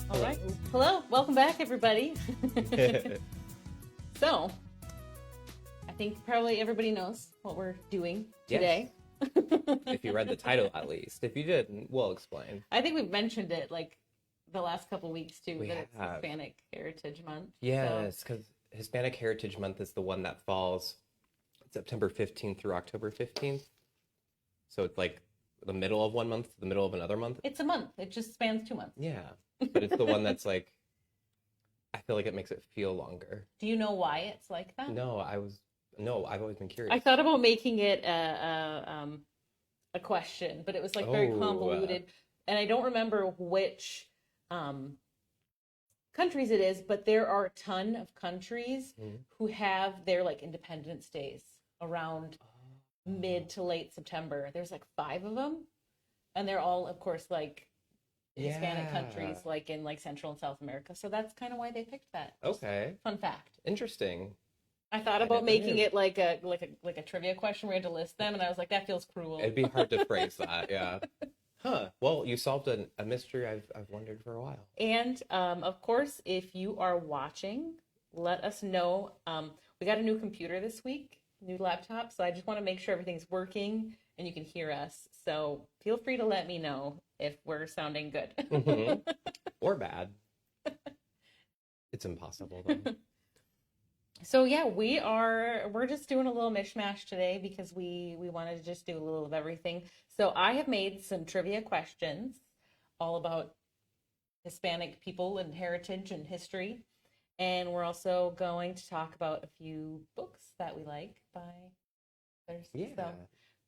All right. Hello. Welcome back, everybody. So, I think probably everybody knows what we're doing today. If you read the title, at least. If you didn't, we'll explain. I think we've mentioned it like the last couple weeks too, We that it's have. Hispanic Heritage Month. Yes, because Hispanic Heritage Month is the one that falls September 15th through October 15th. So it's like the middle of one month to the middle of another month. It's a month. It just spans 2 months. Yeah, but it's the one that's like, I feel like it makes it feel longer. Do you know why it's like that? No, I've always been curious. I thought about making it a question, but it was like very convoluted, and I don't remember which countries it is, but there are a ton of countries who have their like Independence Days around mid to late September. There's like 5 of them, and they're all, of course, like Hispanic countries, like in like Central and South America. So that's kind of why they picked that. Okay. Fun fact. Interesting. I thought about making it like a trivia question where we had to list them, and I was like, that feels cruel. It'd be hard to phrase that, yeah. Huh. Well, you solved a mystery I've wondered for a while. And of course, if you are watching, let us know. We got a new computer this week, new laptop, so I just want to make sure everything's working and you can hear us. So feel free to let me know if we're sounding good. Mm-hmm. Or bad. It's impossible, though. So yeah, we're just doing a little mishmash today because we wanted to just do a little of everything. So I have made some trivia questions all about Hispanic people and heritage and history. And we're also going to talk about a few books that we like by others. Yeah. So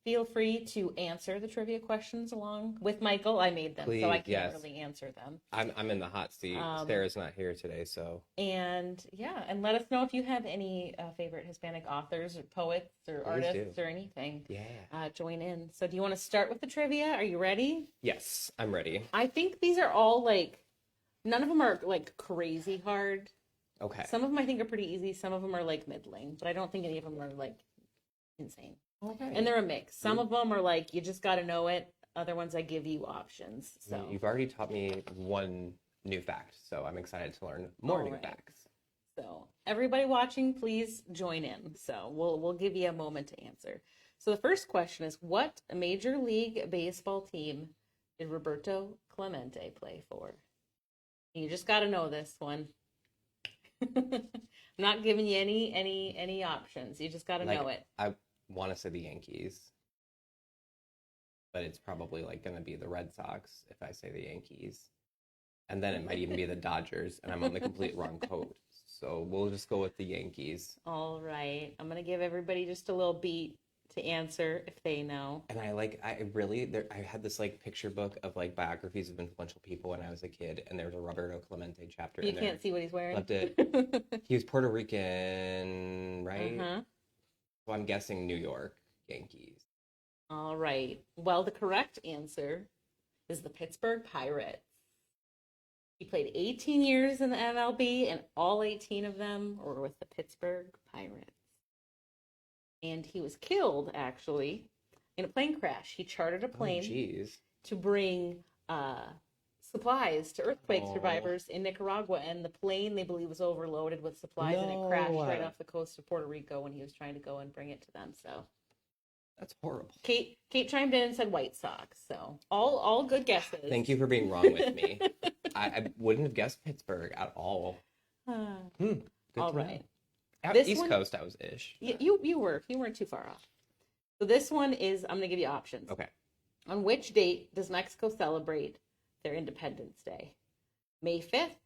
feel free to answer the trivia questions along with Michael. I made them, Please, so I can't yes. really answer them. I'm in the hot seat. Sarah's not here today, so. And yeah, and let us know if you have any favorite Hispanic authors or poets or artists or anything. Yeah. Join in. So do you want to start with the trivia? Are you ready? Yes, I'm ready. I think these are all like, none of them are like crazy hard. Okay. Some of them I think are pretty easy. Some of them are like middling, but I don't think any of them are like insane. Okay. And they're a mix. Some of them are like, you just got to know it. Other ones I give you options. So You've already taught me one new fact, so I'm excited to learn more new facts. So everybody watching, please join in. So we'll give you a moment to answer. So the first question is, what Major League Baseball team did Roberto Clemente play for? You just got to know this one. I'm not giving you any options. You just got to know it. I want to say the Yankees, but it's probably like going to be the Red Sox if I say the Yankees. And then it might even be the Dodgers, and I'm on the complete wrong coast. So we'll just go with the Yankees. All right. I'm going to give everybody just a little beat to answer if they know. And I had this like picture book of like biographies of influential people when I was a kid, and there was a Roberto Clemente chapter in there. You can't see what he's wearing. Loved it. He was Puerto Rican, right? Uh-huh. So I'm guessing New York Yankees. All right. Well, the correct answer is the Pittsburgh Pirates. He played 18 years in the MLB, and all 18 of them were with the Pittsburgh Pirates. And he was killed, actually, in a plane crash. He chartered a plane to bring supplies to earthquake survivors in Nicaragua. And the plane, they believe, was overloaded with supplies, and it crashed right off the coast of Puerto Rico when he was trying to go and bring it to them. So that's horrible. Kate chimed in and said White Sox. So all good guesses. Thank you for being wrong with me. I wouldn't have guessed Pittsburgh at all. Good all right. East Coast, I was ish. You weren't too far off. So this one is, I'm going to give you options. Okay. On which date does Mexico celebrate their Independence Day? May 5th,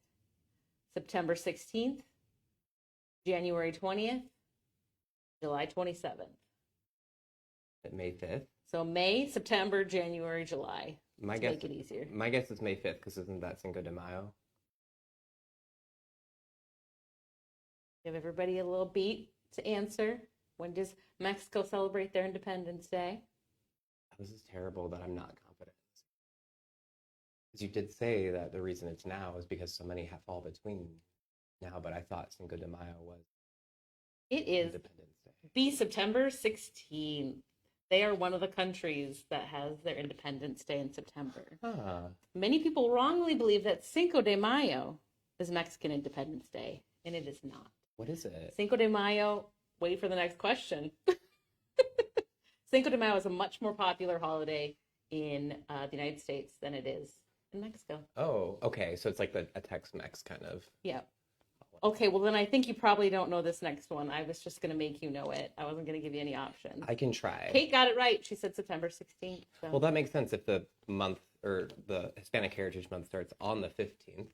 September 16th, January 20th, July 27th. May 5th. So May, September, January, July. Make it easier. My guess is May 5th because isn't that Cinco de Mayo? Give everybody a little beat to answer. When does Mexico celebrate their Independence Day? This is terrible that I'm not confident. Because you did say that the reason it's now is because so many have fall between now, but I thought Cinco de Mayo was It is Independence Day. be September 16th. They are one of the countries that has their Independence Day in September. Huh. Many people wrongly believe that Cinco de Mayo is Mexican Independence Day, and it is not. What is it? Cinco de Mayo, wait for the next question. Cinco de Mayo is a much more popular holiday in the United States than it is in Mexico. Oh, okay. So it's like a Tex-Mex kind of. Yeah. Okay, well then I think you probably don't know this next one. I was just going to make you know it. I wasn't going to give you any options. I can try. Kate got it right. She said September 16th. So. Well, that makes sense if the month or the Hispanic Heritage Month starts on the 15th.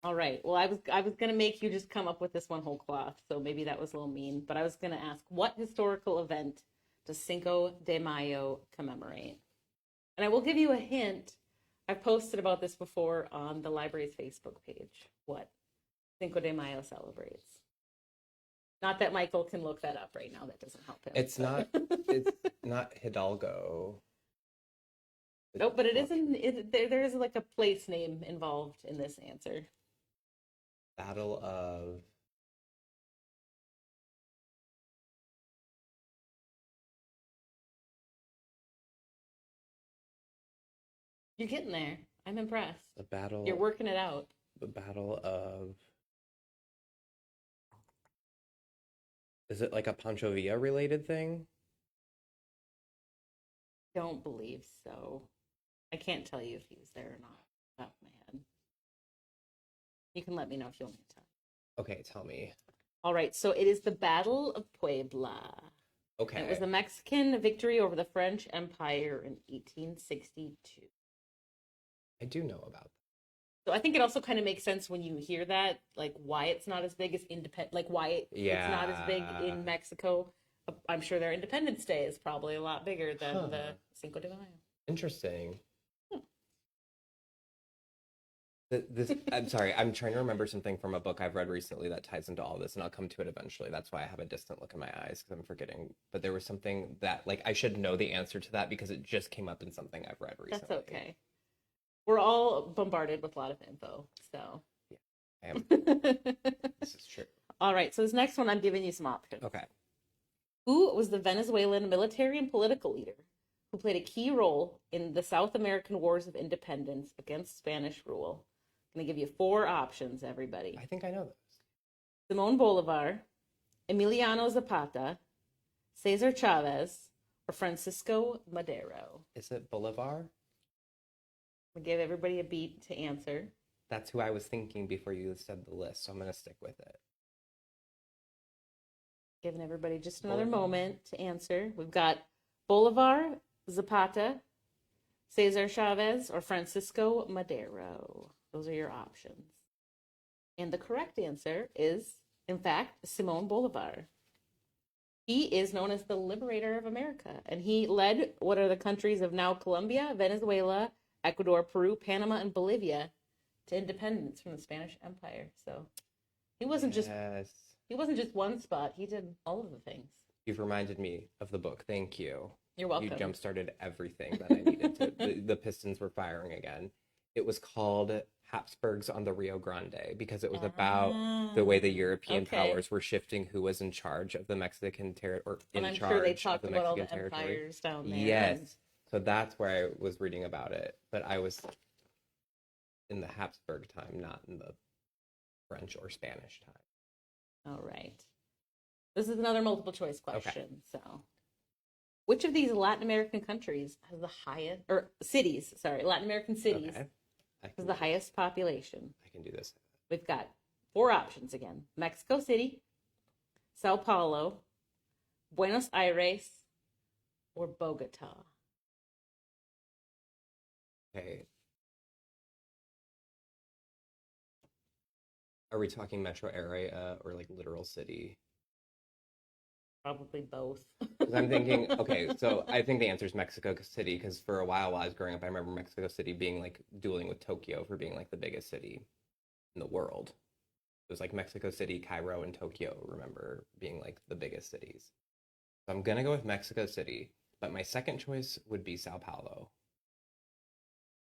All right. Well, I was going to make you just come up with this one whole cloth, so maybe that was a little mean. But I was going to ask, what historical event does Cinco de Mayo commemorate? And I will give you a hint. I've posted about this before on the library's Facebook page. What Cinco de Mayo celebrates. Not that Michael can look that up right now. That doesn't help him. It's not. It's not Hidalgo. Nope, but it isn't. There is like a place name involved in this answer. Battle of. You're getting there. I'm impressed. The battle. You're working it out. The Battle of. Is it like a Pancho Villa related thing? Don't believe so. I can't tell you if he was there or not. Off my head. You can let me know if you want me to tell. Okay, tell me. All right, so it is the Battle of Puebla. Okay. And it was the Mexican victory over the French Empire in 1862. I do know about that. So I think it also kind of makes sense when you hear that, like why it's not as big as like why it's not as big in Mexico. I'm sure their Independence Day is probably a lot bigger than the Cinco de Mayo. Interesting. I'm sorry, I'm trying to remember something from a book I've read recently that ties into all this, and I'll come to it eventually. That's why I have a distant look in my eyes, because I'm forgetting. But there was something that, like, I should know the answer to that because it just came up in something I've read recently. That's okay. We're all bombarded with a lot of info, so. Yeah, I am. This is true. All right, so this next one, I'm giving you some options. Okay. Who was the Venezuelan military and political leader who played a key role in the South American Wars of Independence against Spanish rule? I'm going to give you 4 options, everybody. I think I know those. Simón Bolívar, Emiliano Zapata, Cesar Chavez, or Francisco Madero. Is it Bolivar? I'm going to give everybody a beat to answer. That's who I was thinking before you said the list, so I'm going to stick with it. Giving everybody just another moment to answer. We've got Bolivar, Zapata, Cesar Chavez, or Francisco Madero. Those are your options. And the correct answer is, in fact, Simón Bolívar. He is known as the liberator of America, and he led what are the countries of now Colombia, Venezuela, Ecuador, Peru, Panama, and Bolivia to independence from the Spanish Empire. So he wasn't just one spot. He did all of the things. You've reminded me of the book. Thank you. You're welcome. You jump-started everything that I needed to. The pistons were firing again. It was called Habsburgs on the Rio Grande because it was about the way the European powers were shifting who was in charge of the Mexican territory, or in I'm charge sure they of talked the about all Mexican the territory. empires down there. Yes. So that's where I was reading about it. But I was in the Habsburg time, not in the French or Spanish time. All right. This is another multiple choice question. Okay. So, which of these Latin American countries has the highest, or cities, sorry, Latin American cities has the highest population? I can do this. We've got 4 options again. Mexico City, Sao Paulo, Buenos Aires, or Bogota. Okay. Are we talking metro area or like literal city? Probably both. 'Cause I'm thinking, okay, so I think the answer is Mexico City because for a while I was growing up, I remember Mexico City being like dueling with Tokyo for being like the biggest city in the world. It was like Mexico City, Cairo, and Tokyo, remember being like the biggest cities. So I'm gonna go with Mexico City, but my second choice would be Sao Paulo.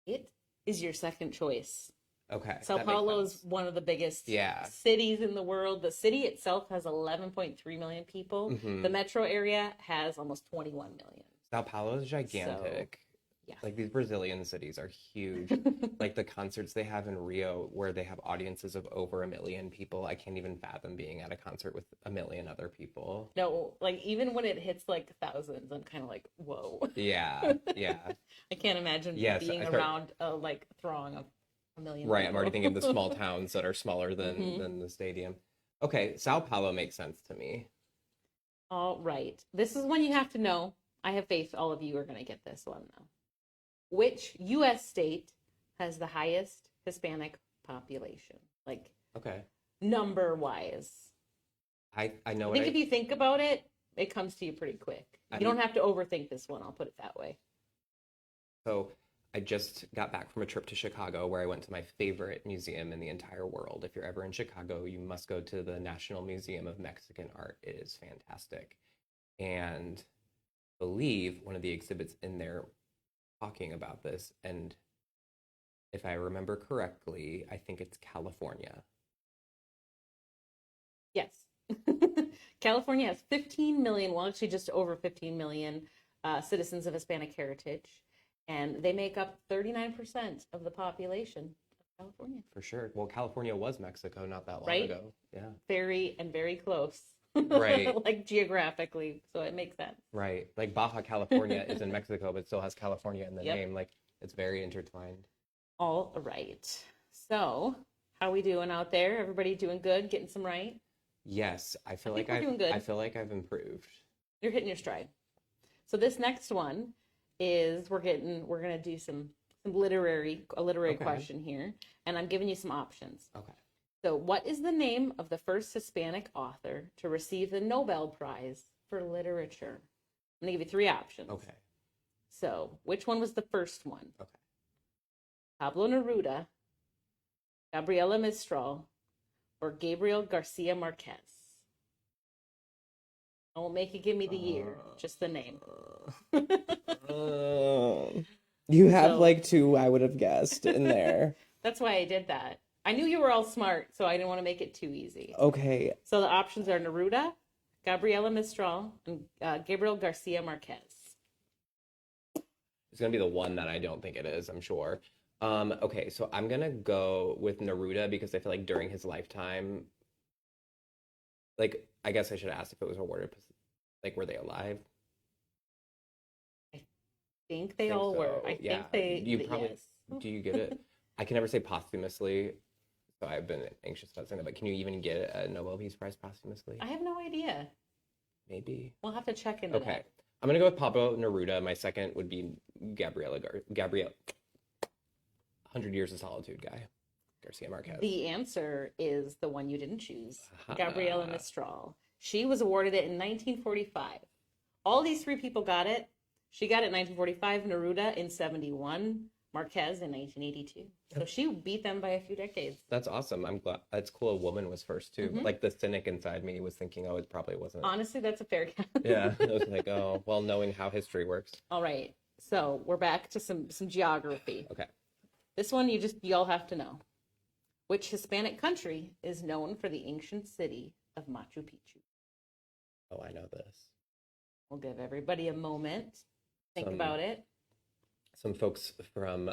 It is your second choice. Okay. Sao that makes Paulo is sense. one of the biggest Yeah. cities in the world. The city itself has 11.3 million people. Mhm. The metro area has almost 21 million. Sao Paulo is gigantic. Yeah. Like these Brazilian cities are huge. Like the concerts they have in Rio where they have audiences of over 1 million people. I can't even fathom being at a concert with 1 million other people. No, like even when it hits like thousands, I'm kind of like, whoa. Yeah, yeah. I can't imagine Yes, being I start- around a like throng of 1 million Right, I'm people. already thinking of the small towns that are smaller Mhm. than the stadium. Okay, Sao Paulo makes sense to me. All right. This is one you have to know. I have faith all of you are going to get this one though. Which U.S. state has the highest Hispanic population? Like Okay. number wise. I know I what think if you think about it, it comes to you pretty quick. You don't have to overthink this one. I'll put it that way. So I just got back from a trip to Chicago where I went to my favorite museum in the entire world. If you're ever in Chicago, you must go to the National Museum of Mexican Art. It is fantastic. And I believe one of the exhibits in there talking about this, and if I remember correctly, I think it's California. Yes. California has 15 million, well, actually just over 15 million citizens of Hispanic heritage, and they make up 39% of the population of California. For sure. Well, California was Mexico not that long Right? ago. Yeah. Very close. Right. Like geographically, so it makes sense. Right. Like Baja California is in Mexico, but still has California in the Yep. name. Like it's very intertwined. All right. So, how we doing out there? Everybody doing good? Getting some right? Yes, I feel think like we're doing good. I feel like I've improved. You're hitting your stride. So this next one is we're gonna do a literary Okay. question here, and I'm giving you some options. Okay. So, what is the name of the first Hispanic author to receive the Nobel Prize for Literature? I'm gonna give you three options. Okay. So, which one was the first one? Okay. Pablo Neruda, Gabriela Mistral, or Gabriel Garcia Marquez? I won't make you give me the year, just the name. You have So- like two I would have guessed in there. That's why I did that. I knew you were all smart, so I didn't want to make it too easy. Okay. So the options are Neruda, Gabriela Mistral, and Gabriel Garcia Marquez. It's gonna be the one that I don't think it is, I'm sure. Okay, so I'm gonna go with Neruda because I feel like during his lifetime, like I guess I should ask if it was awarded, like were they alive? I think they Think all were. so, I yeah. think they. You probably yes. do you get it? I can never say posthumously, so I've been anxious about saying that. But can you even get a Nobel Peace Prize posthumously? I have no idea. Maybe. We'll have to check into Okay, that. I'm gonna go with Pablo Neruda. My second would be Gabriel, 100 Years of Solitude guy, Garcia Marquez. The answer is the one you didn't choose, Aha. Gabriela Mistral. She was awarded it in 1945. All these three people got it. She got it in 1945, Neruda in 71, Marquez in 1982. So she beat them by a few decades. That's awesome. I'm glad. That's cool. A woman was first too. Mhm. Like the cynic inside me was thinking, oh, it probably wasn't. Honestly, that's a fair count. Yeah, I was like, oh, well, knowing how history works. All right. So we're back to some geography. Okay. This one you all have to know. Which Hispanic country is known for the ancient city of Machu Picchu? Oh, I know this. We'll give everybody a moment. Think Some- about it. Some folks from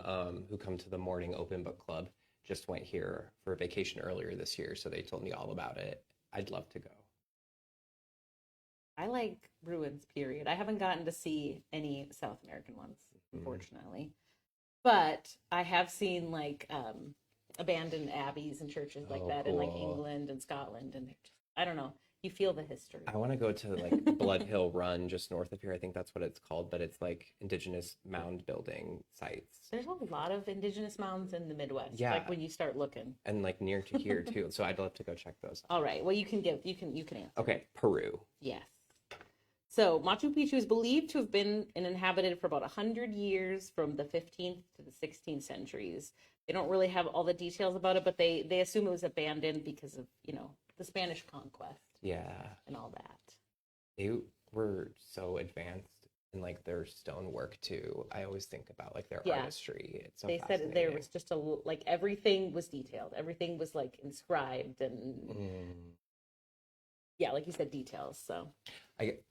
who come to the morning open book club just went here for a vacation earlier this year, so they told me all about it. I'd love to go. I like ruins, period. I haven't gotten to see any South American ones, Mhm. unfortunately. But I have seen like abandoned abbeys and churches like Oh, that in like cool. England and Scotland, and they're just, I don't know. You feel the history. I want to go to like Blood Hill Run just north of here. I think that's what it's called, but it's like indigenous mound building sites There's a lot of indigenous mounds in the Midwest. Yeah. Like when you start looking. and like near to here too. So I'd love to go check those out. All right. Well, you can answer. Okay, Peru. Yes. So Machu Picchu is believed to have been inhabited for about 100 years from the 15th to the 16th centuries. They don't really have all the details about it, but they assume it was abandoned because of, the Spanish conquest Yeah, and all that. they were so advanced and like their stonework too. I always think about like their Yeah. artistry. It's so They said there fascinating. was just like everything was detailed. Everything was like inscribed and yeah, like you said, details. So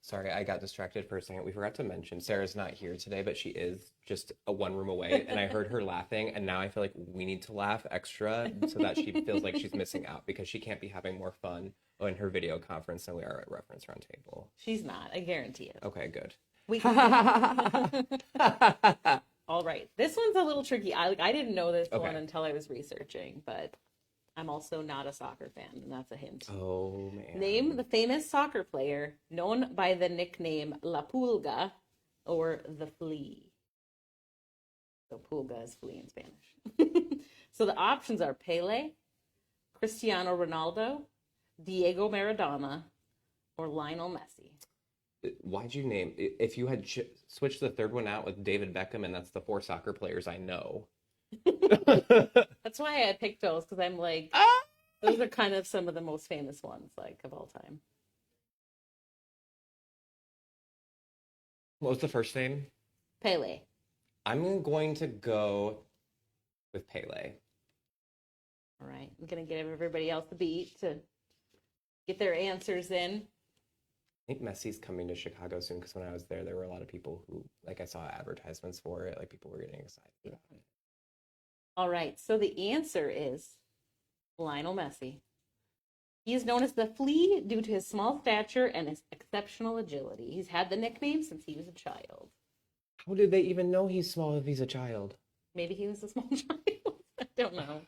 Sorry, I got distracted for a second. We forgot to mention Sarah's not here today, but she is just a one room away, and I heard her laughing, and now I feel like we need to laugh extra so that she feels like she's missing out because she can't be having more fun in her video conference than we are at Reference Roundtable. she's not, I guarantee it. Okay, good. We All right. This one's a little tricky. I didn't know this one until I was researching, but I'm also not a soccer fan, and that's a hint. Oh man. Name the famous soccer player known by the nickname La Pulga or the Flea. So pulga is flea in Spanish. So the options are Pele, Cristiano Ronaldo, Diego Maradona, or Lionel Messi. Why'd you name if you had switched the third one out with David Beckham, and that's the 4 soccer players I know. That's why I picked those, because I'm like, those are kind of some of the most famous ones, like, of all time. What was the first name? Pele. I'm going to go with Pele. All right. I'm going to give everybody else the beat to get their answers in. I think Messi's coming to Chicago soon because when I was there were a lot of people who, like, I saw advertisements for it. Like, people were getting excited about it. All right. So the answer is Lionel Messi. He is known as the Flea due to his small stature and his exceptional agility. He's had the nickname since he was a child. How did they even know he's small if he's a child? Maybe he was a small child. I don't know.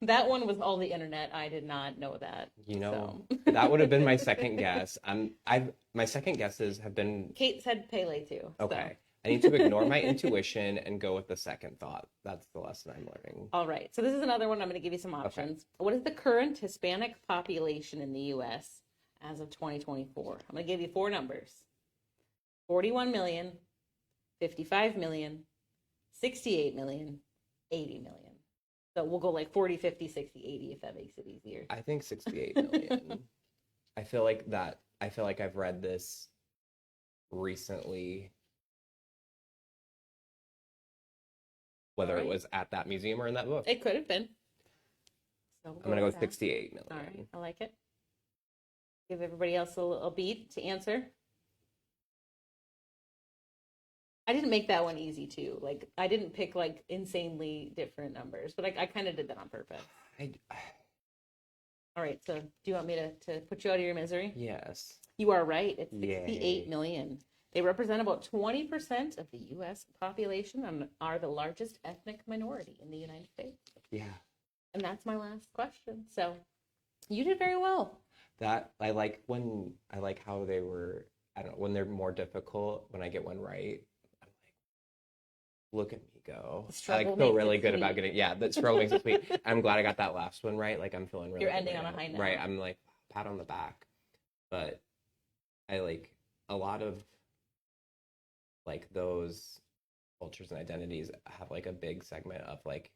That one was all the internet. I did not know that. You know, so. That would have been my second guess. My second guesses have been Kate said Pele too. okay. So. I need to ignore my intuition and go with the second thought. That's the lesson I'm learning. All right. So this is another one. I'm going to give you some options. Okay. What is the current Hispanic population in the U.S. as of 2024? I'm going to give you 4 numbers. 41 million, 55 million, 68 million, 80 million. So we'll go like 40, 50, 60, 80 if that makes it easier. I think 68 million. I feel like I've read this recently. Whether it was at that museum or in that book. It could have been. So I'm going to go with 68 million. All right. I like it. Give everybody else a little beat to answer. I didn't make that one easy too. Like, I didn't pick like insanely different numbers, but I kind of did that on purpose. All right. So do you want me to put you out of your misery? Yes. You are right. It's 68 million. They represent about 20% of the U.S. population and are the largest ethnic minority in the United States. Yeah. And that's my last question. So you did very well. That I like how they were, I don't know, when they're more difficult, when I get one right, I'm like, look at me go. I feel really good about getting, that struggle makes it sweet. I'm glad I got that last one right. Like, I'm feeling really You're ending on a high note. Right. I'm like, pat on the back. But I like a lot of like those cultures and identities have like a big segment of like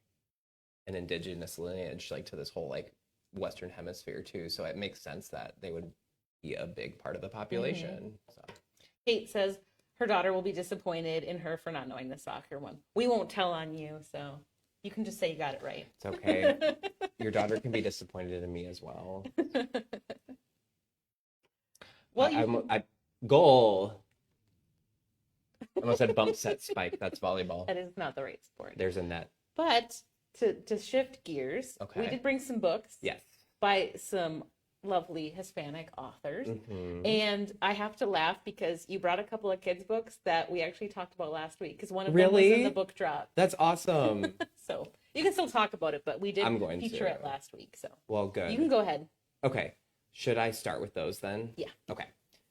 an indigenous lineage like to this whole like Western hemisphere too. So it makes sense that they would be a big part of the population. Mm-hmm. So Kate says her daughter will be disappointed in her for not knowing the soccer one. We won't tell on you, so you can just say you got it right. It's okay. Your daughter can be disappointed in me as well. Well, goal. I almost said bump set spike. That's volleyball. That is not the right sport. There's a net. But to shift gears, we did bring some books. Yes. By some lovely Hispanic authors. Mm-hmm. And I have to laugh because you brought a couple of kids' books that we actually talked about last week because one of them was in the book drop. That's awesome. So you can still talk about it, but we did feature it last week. So well, good. You can go ahead. Okay. Should I start with those then? Yeah. Okay.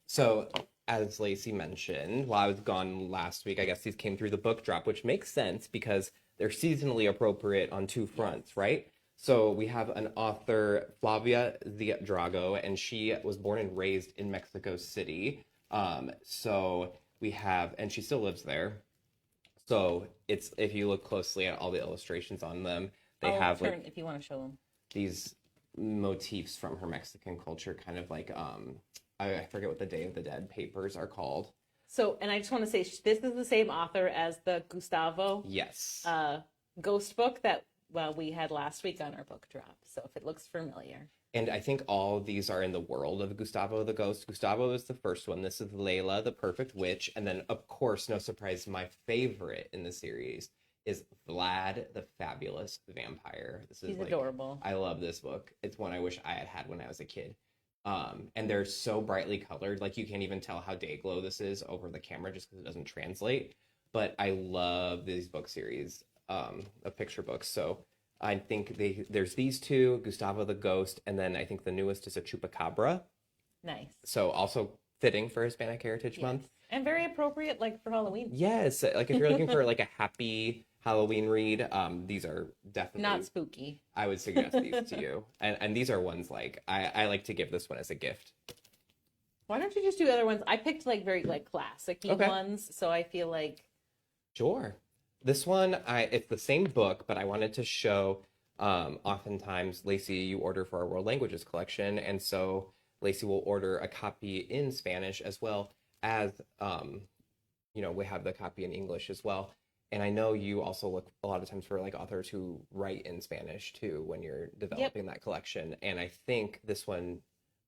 So as Lacey mentioned, while I was gone last week, I guess these came through the book drop, which makes sense because they're seasonally appropriate on 2 fronts, right? So we have an author, Flavia Drago, and she was born and raised in Mexico City. So we have, and she still lives there. So it's, if you look closely at all the illustrations on them, they have like, if you want to show them, these motifs from her Mexican culture, kind of like, I forget what the Day of the Dead papers are called. So, and I just want to say, this is the same author as the Gustavo Yes. ghost book that, well, we had last week on our book drop. So if it looks familiar. And I think all of these are in the world of Gustavo the Ghost. Gustavo is the first one. This is Layla, the Perfect Witch. And then, of course, no surprise, my favorite in the series is Vlad, the Fabulous Vampire. This is He's adorable. I love this book. It's one I wish I had had when I was a kid. And they're so brightly colored. Like, you can't even tell how day glow this is over the camera just because it doesn't translate. But I love these book series of picture books. So I think there's these two, Gustavo the Ghost, and then I think the newest is a Chupacabra. Nice. So also fitting for Hispanic Heritage Month. And very appropriate, like, for Halloween. Yes, like if you're looking for like a happy Halloween read, these are definitely not spooky. I would suggest these to you. And these are ones like I like to give this one as a gift. Why don't you just do other ones? I picked like very like classic-y ones, so I feel like Sure. This one, it's the same book, but I wanted to show, oftentimes, Lacey, you order for our World Languages collection, and so Lacey will order a copy in Spanish as well as, we have the copy in English as well. And I know you also look a lot of times for like authors who write in Spanish too when you're developing that collection. And I think this one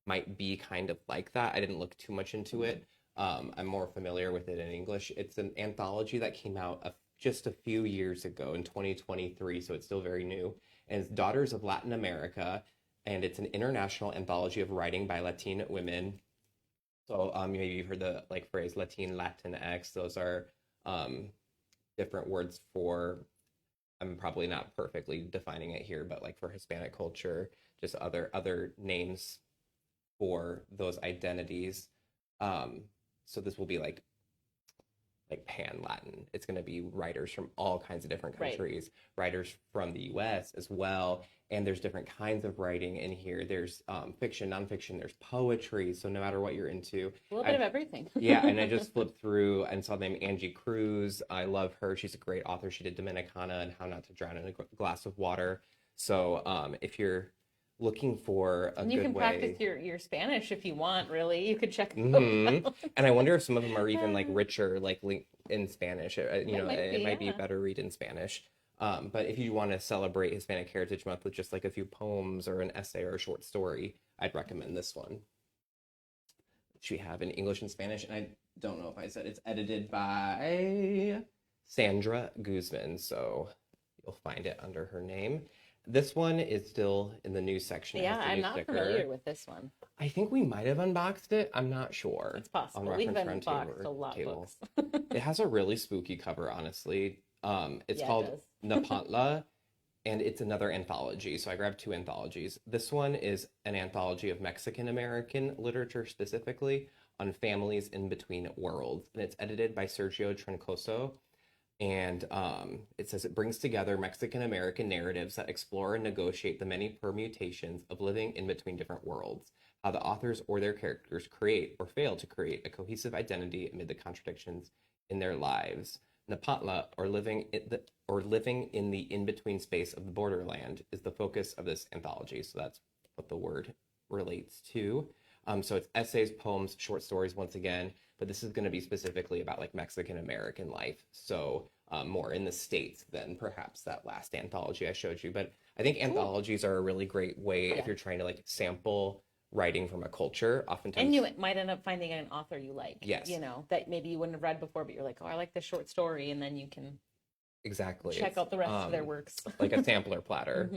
might be kind of like that. I didn't look too much into it. I'm more familiar with it in English. It's an anthology that came out just a few years ago in 2023, so it's still very new. And it's Daughters of Latin America, and it's an international anthology of writing by Latin women. So maybe you've heard the phrase Latinx. Those are different words for, I'm probably not perfectly defining it here, but like for Hispanic culture, just other names for those identities. So this will be like pan-Latin. It's going to be writers from all kinds of different countries, writers from the US as well. And there's different kinds of writing in here. There's fiction, nonfiction, there's poetry. So no matter what you're into. A little bit of everything. Yeah, and I just flipped through and saw the name Angie Cruz. I love her. She's a great author. She did Dominicana and How Not to Drown in a Glass of Water. So if you're looking for a good way. You can practice your Spanish if you want, really. You could check them out. And I wonder if some of them are even like richer, like in Spanish. It might be better read in Spanish. But if you want to celebrate Hispanic Heritage Month with just like a few poems or an essay or a short story, I'd recommend this one. Which we have in English and Spanish. And I don't know if I said it's edited by Sandra Guzman. So you'll find it under her name. This one is still in the news section. Yeah, I'm not familiar with this one. I think we might have unboxed it. I'm not sure. It's possible. We've unboxed a lot of books. It has a really spooky cover, honestly. It's called Napantla, and it's another anthology. So I grabbed two anthologies. This one is an anthology of Mexican-American literature specifically on families in between worlds. And it's edited by Sergio Troncoso. And it says it brings together Mexican-American narratives that explore and negotiate the many permutations of living in between different worlds, how the authors or their characters create or fail to create a cohesive identity amid the contradictions in their lives. Napantla, or living in the in-between space of the borderland, is the focus of this anthology. So that's what the word relates to. So it's essays, poems, short stories once again, but this is going to be specifically about like Mexican-American life. So more in the States than perhaps that last anthology I showed you. But I think anthologies are a really great way if you're trying to like sample writing from a culture. Oftentimes, and you might end up finding an author you like. Yes. That maybe you wouldn't have read before, but you're like, oh, I like this short story. And then you can check out the rest of their works. Like a sampler platter.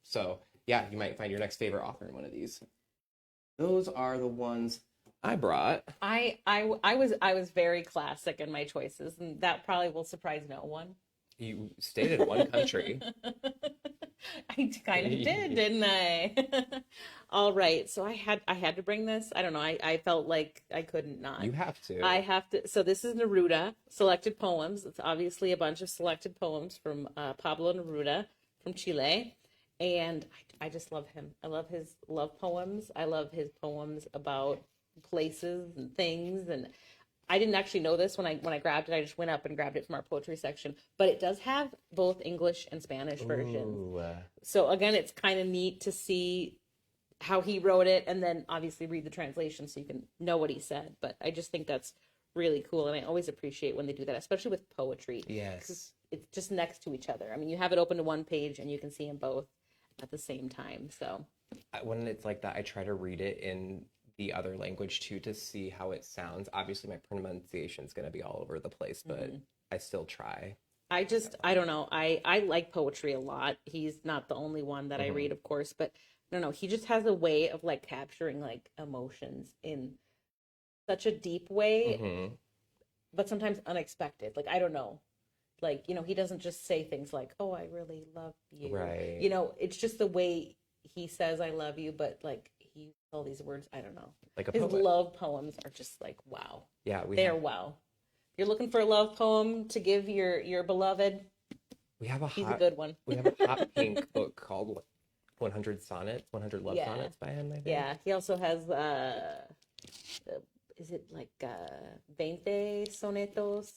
So yeah, you might find your next favorite author in one of these. Those are the ones I brought. I was very classic in my choices, and that probably will surprise no one. You stated one country. I kind of did, didn't I? All right, so I had to bring this. I don't know. I felt like I couldn't not. You have to. I have to. So this is Neruda, selected poems. It's obviously a bunch of selected poems from Pablo Neruda from Chile. And I just love him. I love his love poems. I love his poems about places and things. And I didn't actually know this when I grabbed it. I just went up and grabbed it from our poetry section. But it does have both English and Spanish versions. So again, it's kind of neat to see how he wrote it and then obviously read the translation so you can know what he said. But I just think that's really cool. And I always appreciate when they do that, especially with poetry. Yes. It's just next to each other. I mean, you have it open to one page and you can see them both at the same time. So When it's like that, I try to read it in the other language too to see how it sounds. Obviously, my pronunciation is going to be all over the place, but I still try. I don't know. I like poetry a lot. He's not the only one that I read, of course, but I don't know. He just has a way of like capturing like emotions in such a deep way, but sometimes unexpected. Like, I don't know. Like, you know, he doesn't just say things like, "Oh, I really love you." Right. You know, it's just the way he says "I love you," but like he all these words, I don't know. Like a His poet. love poems are just like wow. Yeah, They're wow. If you're looking for a love poem to give your beloved, he's a good one. We have a hot pink book called 100 Sonnets, 100 Love Sonnets by him, I think. Yeah, he also has is it like 20 sonetos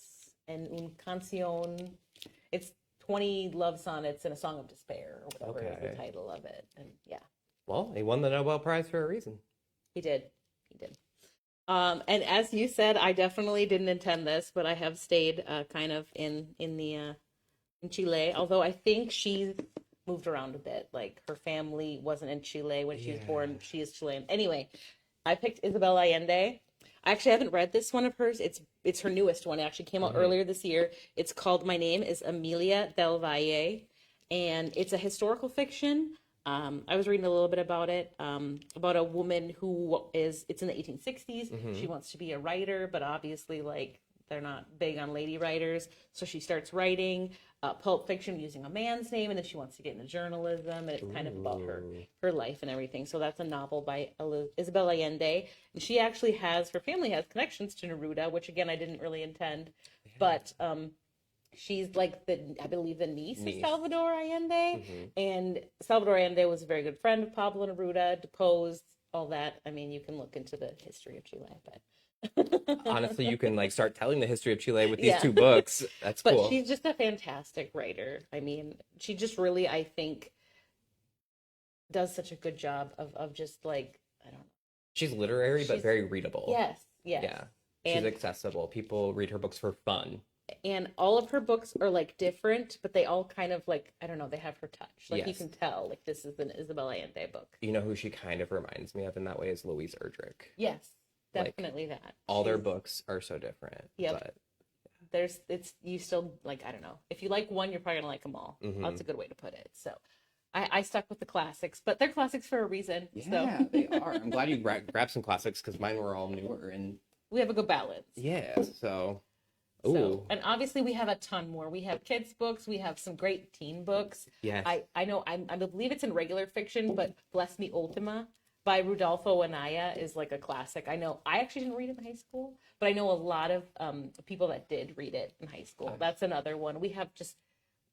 en un canción? It's 20 love sonnets and a song of despair, or whatever is the title of it. And yeah. Well, he won the Nobel Prize for a reason. He did. And as you said, I definitely didn't intend this, but I have stayed kind of in Chile. Although I think she's moved around a bit. Like her family wasn't in Chile when she was born. She is Chilean. Anyway, I picked Isabel Allende. I actually haven't read this one of hers. It's her newest one. It actually came out earlier this year. It's called My Name is Amelia del Valle, and it's a historical fiction. I was reading a little bit about it, about a woman it's in the 1860s. She wants to be a writer, but obviously, like, they're not big on lady writers. So she starts writing pulp fiction using a man's name, and then she wants to get into journalism, and it's kind of about her life and everything. So that's a novel by Isabel Allende. And she actually her family has connections to Neruda, which, again, I didn't really intend. Yeah. But she's like I believe the niece of Salvador Allende, and Salvador Allende was a very good friend of Pablo Neruda, deposed, all that. I mean, you can look into the history of Chile, but honestly, you can like start telling the history of Chile with these two books. That's cool. But she's just a fantastic writer. I mean, she just really, I think, does such a good job of just like, I don't know. She's literary, but very readable. Yes. Yeah. She's accessible. People read her books for fun. And all of her books are like different, but they all kind of like, I don't know, they have her touch. Like you can tell, like this is an Isabel Allende book. You know who she kind of reminds me of in that way is Louise Erdrich. Yes, definitely like, that. All their books are so different. Yep. But you still like, I don't know. If you like one, you're probably gonna like them all. That's a good way to put it. So I stuck with the classics, but they're classics for a reason. Yeah, so. They are. I'm glad you grabbed some classics because mine were all newer and we have a good balance. Yeah, so. Ooh. So, and obviously we have a ton more. We have kids books. We have some great teen books. Yes. I know, I believe it's in regular fiction, but Bless Me Ultima by Rudolfo Anaya is like a classic. I know, I actually didn't read it in high school, but I know a lot of people that did read it in high school. That's another one. We have just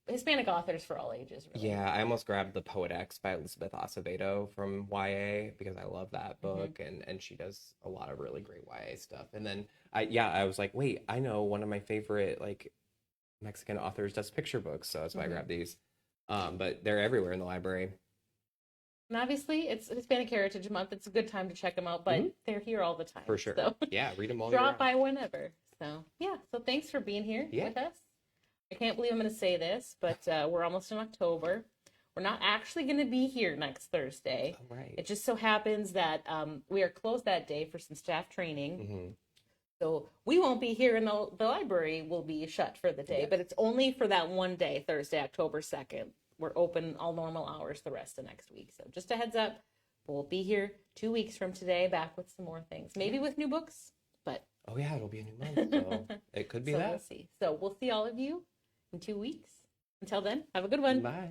Hispanic authors for all ages. Really. Yeah, I almost grabbed The Poet X by Elizabeth Acevedo from YA because I love that book, and she does a lot of really great YA stuff. And then I was like, wait, I know one of my favorite like Mexican authors does picture books, so that's why I grabbed these. But they're everywhere in the library. And obviously, it's Hispanic Heritage Month. It's a good time to check them out, but they're here all the time. For sure. So yeah, read them all. Drop by whenever. So yeah. So thanks for being here with us. I can't believe I'm going to say this, but we're almost in October. We're not actually going to be here next Thursday. Oh, right. It just so happens that we are closed that day for some staff training. So we won't be here, and the library will be shut for the day. But it's only for that one day, Thursday, October 2nd. We're open all normal hours the rest of next week. So just a heads up, we'll be here 2 weeks from today, back with some more things. Maybe with new books, but... Oh, yeah, it'll be a new month, so it could be that. We'll see. So we'll see all of you in 2 weeks. Until then, have a good one. Bye.